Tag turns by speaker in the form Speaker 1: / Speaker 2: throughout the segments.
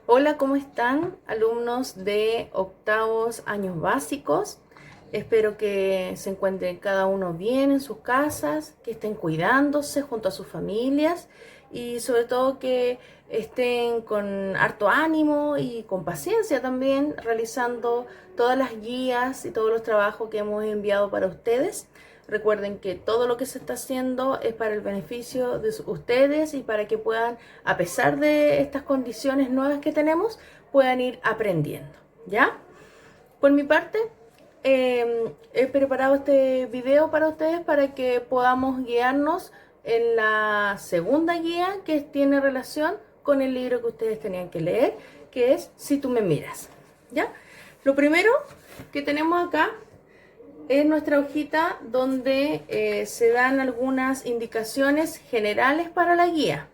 Speaker 1: Hola, ¿cómo están, alumnos de octavos años básicos? Espero que se encuentren cada uno bien en sus casas, que estén cuidándose junto a sus familias y sobre todo que estén con harto ánimo y con paciencia también realizando todas las guías y todos los trabajos que hemos enviado para ustedes. Recuerden que todo lo que se está haciendo es para el beneficio de ustedes y para que puedan, a pesar de estas condiciones nuevas que tenemos, puedan ir aprendiendo, ¿ya? Por mi parte, he preparado este video para ustedes para que podamos guiarnos en la segunda guía que tiene relación con el libro que ustedes tenían que leer, que es Si tú me miras, ¿ya? Lo primero que tenemos acá es nuestra hojita donde se dan algunas indicaciones generales para la guía.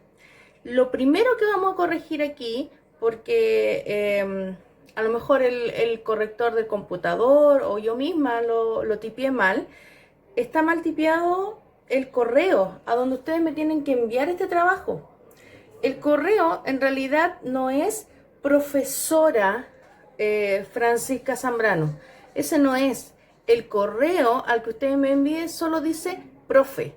Speaker 1: Lo primero que vamos a corregir aquí, porque a lo mejor el corrector del computador o yo misma lo tipié mal, está mal tipiado el correo a donde ustedes me tienen que enviar este trabajo. El correo en realidad no es profesora Francisca Zambrano. Ese no es. El correo al que ustedes me envíen solo dice profe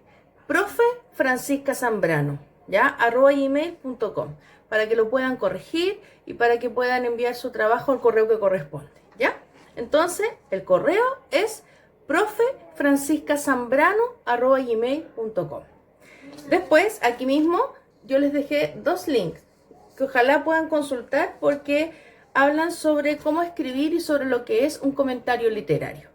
Speaker 1: Francisca Zambrano, ¿ya? @gmail.com, para que lo puedan corregir y para que puedan enviar su trabajo al correo que corresponde, ¿ya? Entonces, el correo es profe Francisca Zambrano @gmail.com. Después, aquí mismo, yo les dejé dos links que ojalá puedan consultar porque hablan sobre cómo escribir y sobre lo que es un comentario literario.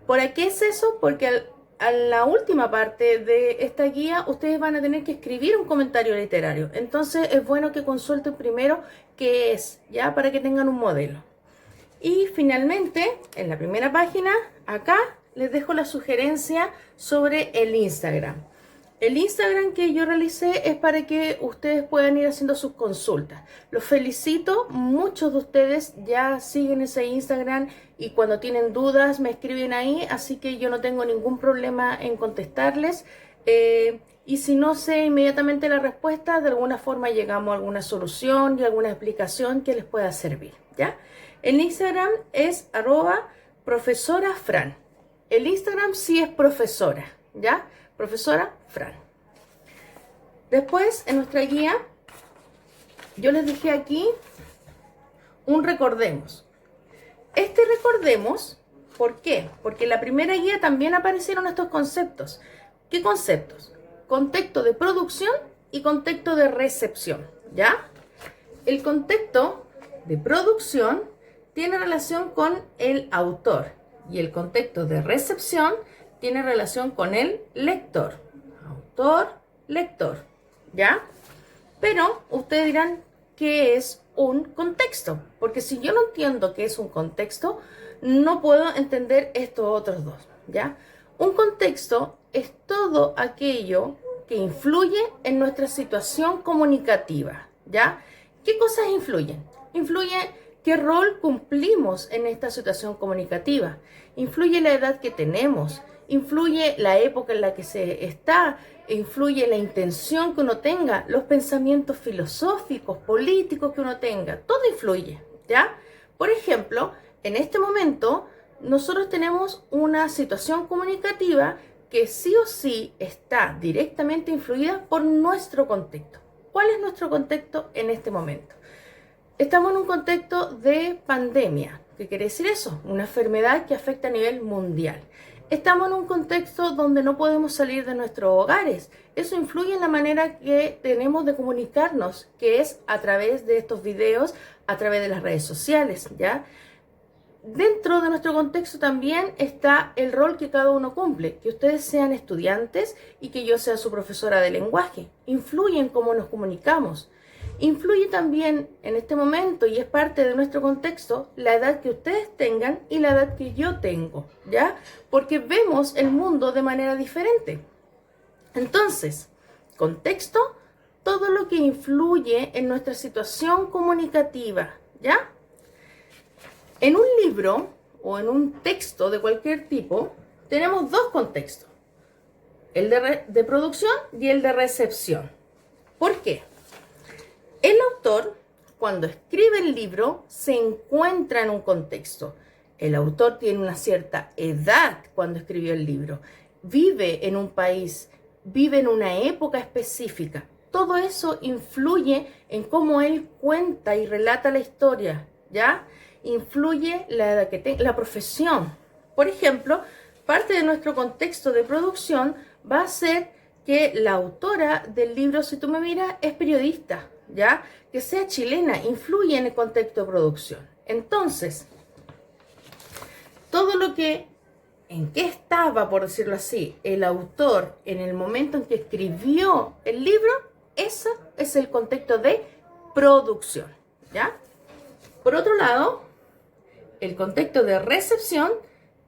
Speaker 1: ¿Por qué es eso? Porque a la última parte de esta guía ustedes van a tener que escribir un comentario literario. Entonces es bueno que consulten primero qué es, ya, para que tengan un modelo. Y finalmente, en la primera página, acá les dejo la sugerencia sobre el Instagram. El Instagram que yo realicé es para que ustedes puedan ir haciendo sus consultas. Los felicito, muchos de ustedes ya siguen ese Instagram y cuando tienen dudas me escriben ahí, así que yo no tengo ningún problema en contestarles. Y si no sé inmediatamente la respuesta, de alguna forma llegamos a alguna solución y alguna explicación que les pueda servir, ¿ya? El Instagram es @profesorafran. El Instagram sí es profesora, ¿ya? Profesora Fran. Después, en nuestra guía, yo les dejé aquí un recordemos. Este recordemos, ¿por qué? Porque en la primera guía también aparecieron estos conceptos. ¿Qué conceptos? Contexto de producción y contexto de recepción, ¿ya? El contexto de producción tiene relación con el autor y el contexto de recepción tiene relación con el lector. Autor, lector, ¿ya? Pero ustedes dirán, ¿qué es un contexto? Porque si yo no entiendo qué es un contexto, no puedo entender estos otros dos, ¿ya? Un contexto es todo aquello que influye en nuestra situación comunicativa, ¿ya? ¿Qué cosas influyen? Influye qué rol cumplimos en esta situación comunicativa. Influye la edad que tenemos, influye la época en la que se está, influye la intención que uno tenga, los pensamientos filosóficos, políticos que uno tenga, todo influye, ¿ya? Por ejemplo, en este momento nosotros tenemos una situación comunicativa que sí o sí está directamente influida por nuestro contexto. ¿Cuál es nuestro contexto en este momento? Estamos en un contexto de pandemia. ¿Qué quiere decir eso? Una enfermedad que afecta a nivel mundial. Estamos en un contexto donde no podemos salir de nuestros hogares. Eso influye en la manera que tenemos de comunicarnos, que es a través de estos videos, a través de las redes sociales, ¿ya? Dentro de nuestro contexto también está el rol que cada uno cumple, que ustedes sean estudiantes y que yo sea su profesora de lenguaje. Influye en cómo nos comunicamos. Influye también en este momento y es parte de nuestro contexto la edad que ustedes tengan y la edad que yo tengo, ¿ya? Porque vemos el mundo de manera diferente. Entonces, contexto, todo lo que influye en nuestra situación comunicativa, ¿ya? En un libro o en un texto de cualquier tipo, tenemos dos contextos, el de producción y el de recepción. ¿Por qué? El autor, cuando escribe el libro, se encuentra en un contexto. El autor tiene una cierta edad cuando escribió el libro, vive en un país, vive en una época específica. Todo eso influye en cómo él cuenta y relata la historia, ¿ya? Influye la edad que tenga, la profesión. Por ejemplo, parte de nuestro contexto de producción va a ser que la autora del libro, si tú me miras, es periodista, ¿ya? Que sea chilena, influye en el contexto de producción. Entonces, todo lo que, en qué estaba, por decirlo así, el autor en el momento en que escribió el libro, ese es el contexto de producción, ¿ya? Por otro lado, el contexto de recepción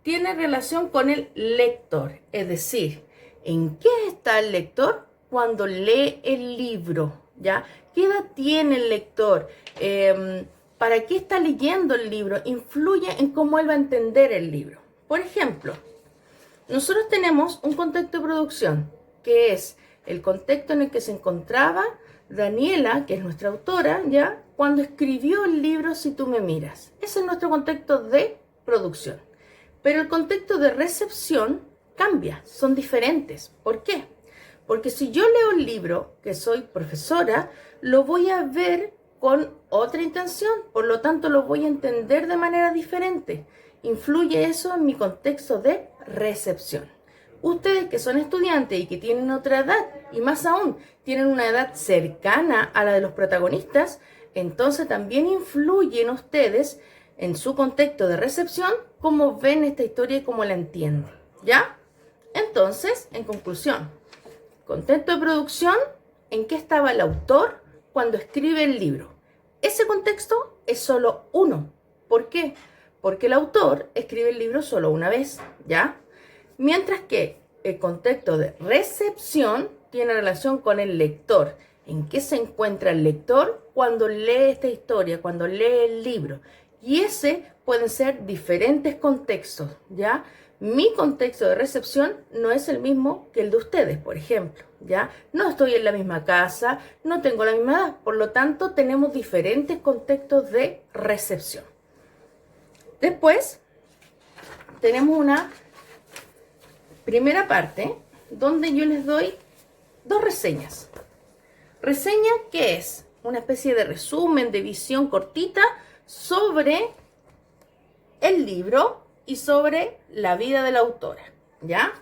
Speaker 1: tiene relación con el lector, es decir, ¿en qué está el lector cuando lee el libro? ¿Ya? ¿Qué edad tiene el lector? ¿Para qué está leyendo el libro? Influye en cómo él va a entender el libro. Por ejemplo, nosotros tenemos un contexto de producción, que es el contexto en el que se encontraba Daniela, que es nuestra autora, ¿ya? Cuando escribió el libro Si tú me miras. Ese es nuestro contexto de producción. Pero el contexto de recepción cambia, son diferentes. ¿Por qué? Porque si yo leo el libro, que soy profesora, lo voy a ver con otra intención, por lo tanto lo voy a entender de manera diferente. Influye eso en mi contexto de recepción. Ustedes que son estudiantes y que tienen otra edad, y más aún, tienen una edad cercana a la de los protagonistas, entonces también influye en ustedes, en su contexto de recepción, cómo ven esta historia y cómo la entienden, ¿ya? Entonces, en conclusión, contexto de producción, ¿en qué estaba el autor cuando escribe el libro? Ese contexto es solo uno. ¿Por qué? Porque el autor escribe el libro solo una vez, ¿ya? Mientras que el contexto de recepción tiene relación con el lector. ¿En qué se encuentra el lector cuando lee esta historia, cuando lee el libro? Y ese pueden ser diferentes contextos, ¿ya? Mi contexto de recepción no es el mismo que el de ustedes, por ejemplo, ¿ya? No estoy en la misma casa, no tengo la misma edad, por lo tanto tenemos diferentes contextos de recepción. Después tenemos una primera parte donde yo les doy dos reseñas. Reseña que es una especie de resumen, de visión cortita sobre el libro y sobre la vida de la autora, ¿ya?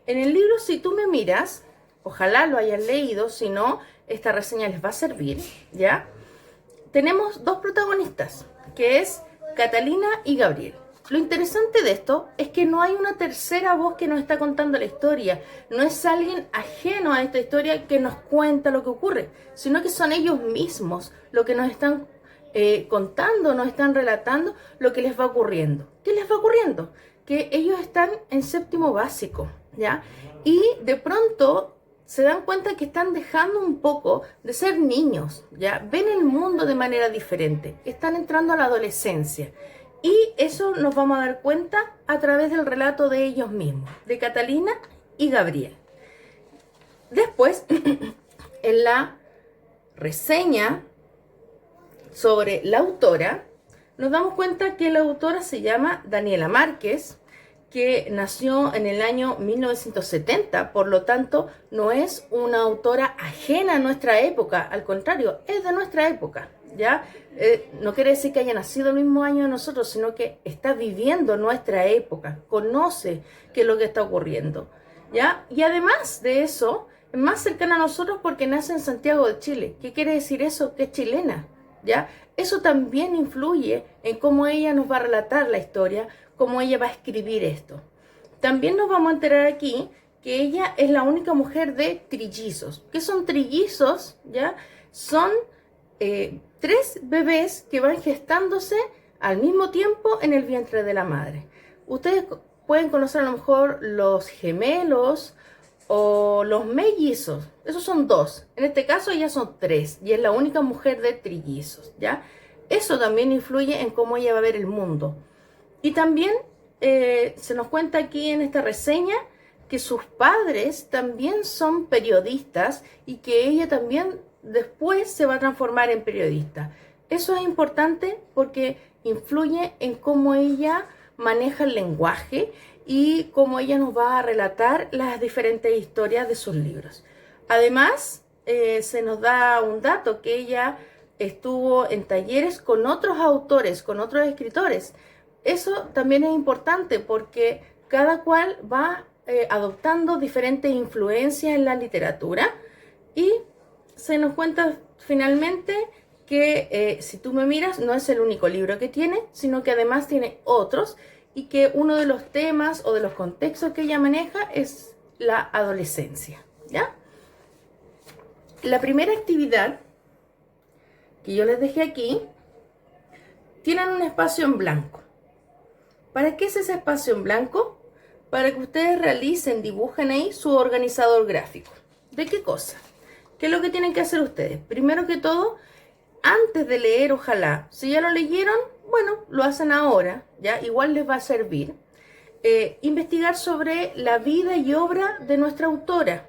Speaker 1: En el libro, si tú me miras, ojalá lo hayan leído, si no, esta reseña les va a servir, ¿ya? Tenemos dos protagonistas, que es Catalina y Gabriel. Lo interesante de esto es que no hay una tercera voz que nos está contando la historia, no es alguien ajeno a esta historia que nos cuenta lo que ocurre, sino que son ellos mismos lo que nos están contando, nos están relatando lo que les va ocurriendo. ¿Qué les va ocurriendo? Que ellos están en séptimo básico, ¿ya? Y de pronto se dan cuenta que están dejando un poco de ser niños, ¿ya? Ven el mundo de manera diferente, están entrando a la adolescencia. Y eso nos vamos a dar cuenta a través del relato de ellos mismos, de Catalina y Gabriel. Después, en la reseña sobre la autora, nos damos cuenta que la autora se llama Daniela Márquez, que nació en el año 1970, por lo tanto no es una autora ajena a nuestra época, al contrario, es de nuestra época, ¿ya? No quiere decir que haya nacido el mismo año de nosotros, sino que está viviendo nuestra época, conoce qué es lo que está ocurriendo, ¿ya? Y además de eso, es más cercana a nosotros porque nace en Santiago de Chile. ¿Qué quiere decir eso? Que es chilena, ¿ya? Eso también influye en cómo ella nos va a relatar la historia, cómo ella va a escribir esto. También nos vamos a enterar aquí que ella es la única mujer de trillizos. ¿Qué son trillizos? ¿Ya? Son 3 bebés que van gestándose al mismo tiempo en el vientre de la madre. Ustedes pueden conocer a lo mejor los gemelos o los mellizos. Esos son 2. En este caso ella son 3 y es la única mujer de trillizos, ¿ya? Eso también influye en cómo ella va a ver el mundo. Y también se nos cuenta aquí en esta reseña que sus padres también son periodistas y que ella también después se va a transformar en periodista. Eso es importante porque influye en cómo ella maneja el lenguaje y cómo ella nos va a relatar las diferentes historias de sus libros. Además, se nos da un dato que ella estuvo en talleres con otros autores, con otros escritores. Eso también es importante porque cada cual va adoptando diferentes influencias en la literatura y se nos cuenta finalmente que si tú me miras no es el único libro que tiene, sino que además tiene otros y que uno de los temas o de los contextos que ella maneja es la adolescencia, ¿ya? La primera actividad que yo les dejé aquí, tienen un espacio en blanco. ¿Para qué es ese espacio en blanco? Para que ustedes realicen, dibujen ahí su organizador gráfico. ¿De qué cosa? ¿Qué es lo que tienen que hacer ustedes? Primero que todo, antes de leer, ojalá, si ya lo leyeron, bueno, lo hacen ahora, ya igual les va a servir. Investigar sobre la vida y obra de nuestra autora.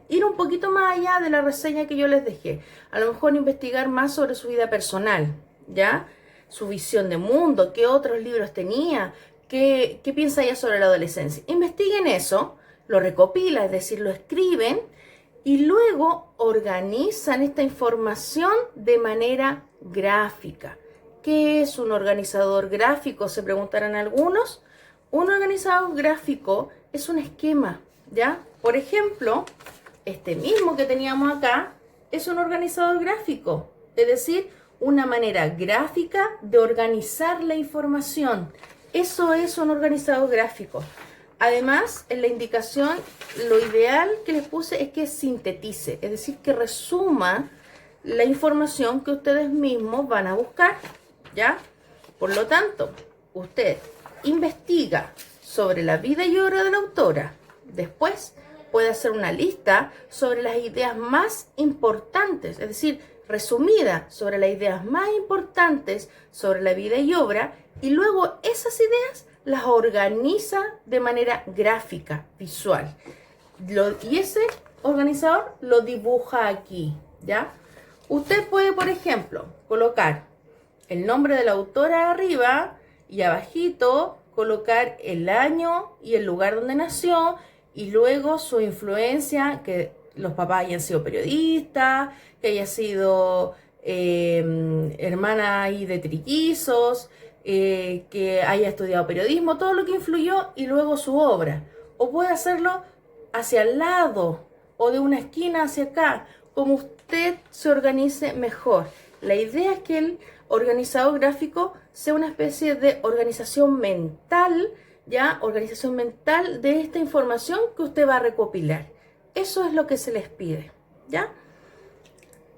Speaker 1: Ir un poquito más allá de la reseña que yo les dejé. A lo mejor investigar más sobre su vida personal, ¿ya? Su visión de mundo, qué otros libros tenía, qué piensa ella sobre la adolescencia. Investiguen eso, lo recopilan, es decir, lo escriben y luego organizan esta información de manera gráfica. ¿Qué es un organizador gráfico? Se preguntarán algunos. Un organizador gráfico es un esquema, ¿ya? Por ejemplo, este mismo que teníamos acá es un organizador gráfico, es decir, una manera gráfica de organizar la información. Eso es un organizador gráfico. Además, en la indicación, lo ideal que les puse es que sintetice, es decir, que resuma la información que ustedes mismos van a buscar, ¿ya? Por lo tanto, usted investiga sobre la vida y obra de la autora. Después puede hacer una lista sobre las ideas más importantes, es decir, resumida sobre las ideas más importantes sobre la vida y obra, y luego esas ideas las organiza de manera gráfica, visual. Y ese organizador lo dibuja aquí, ¿ya? Usted puede, por ejemplo, colocar el nombre de la autora arriba y abajito colocar el año y el lugar donde nació y luego su influencia, que los papás hayan sido periodistas, que haya sido hermana ahí de trillizos, que haya estudiado periodismo, todo lo que influyó y luego su obra. O puede hacerlo hacia el lado o de una esquina hacia acá, como usted se organice mejor. La idea es que el organizador gráfico sea una especie de organización mental, ¿ya? Organización mental de esta información que usted va a recopilar. Eso es lo que se les pide, ¿ya?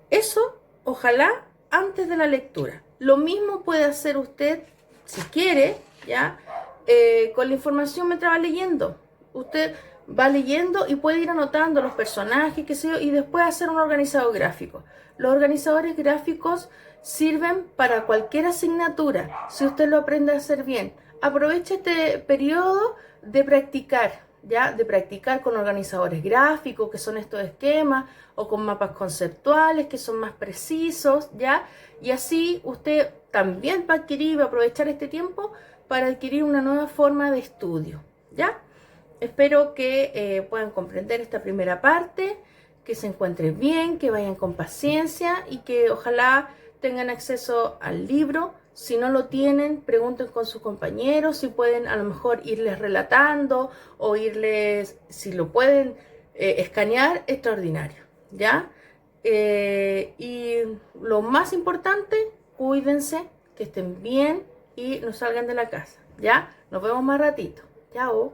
Speaker 1: Eso, ojalá, antes de la lectura. Lo mismo puede hacer usted, si quiere, ¿ya? Con la información mientras va leyendo. Usted va leyendo y puede ir anotando los personajes, qué sé yo, y después hacer un organizador gráfico. Los organizadores gráficos sirven para cualquier asignatura, si usted lo aprende a hacer bien. Aproveche este periodo de practicar, ¿ya? De practicar con organizadores gráficos, que son estos esquemas, o con mapas conceptuales, que son más precisos, ¿ya? Y así usted también va a adquirir, va a aprovechar este tiempo para adquirir una nueva forma de estudio, ¿ya? Espero que puedan comprender esta primera parte, que se encuentren bien, que vayan con paciencia y que ojalá tengan acceso al libro. Si no lo tienen, pregunten con sus compañeros si pueden a lo mejor irles relatando o irles, si lo pueden escanear, extraordinario, ¿ya? Y lo más importante, cuídense, que estén bien y no salgan de la casa, ¿ya? Nos vemos más ratito. Chao.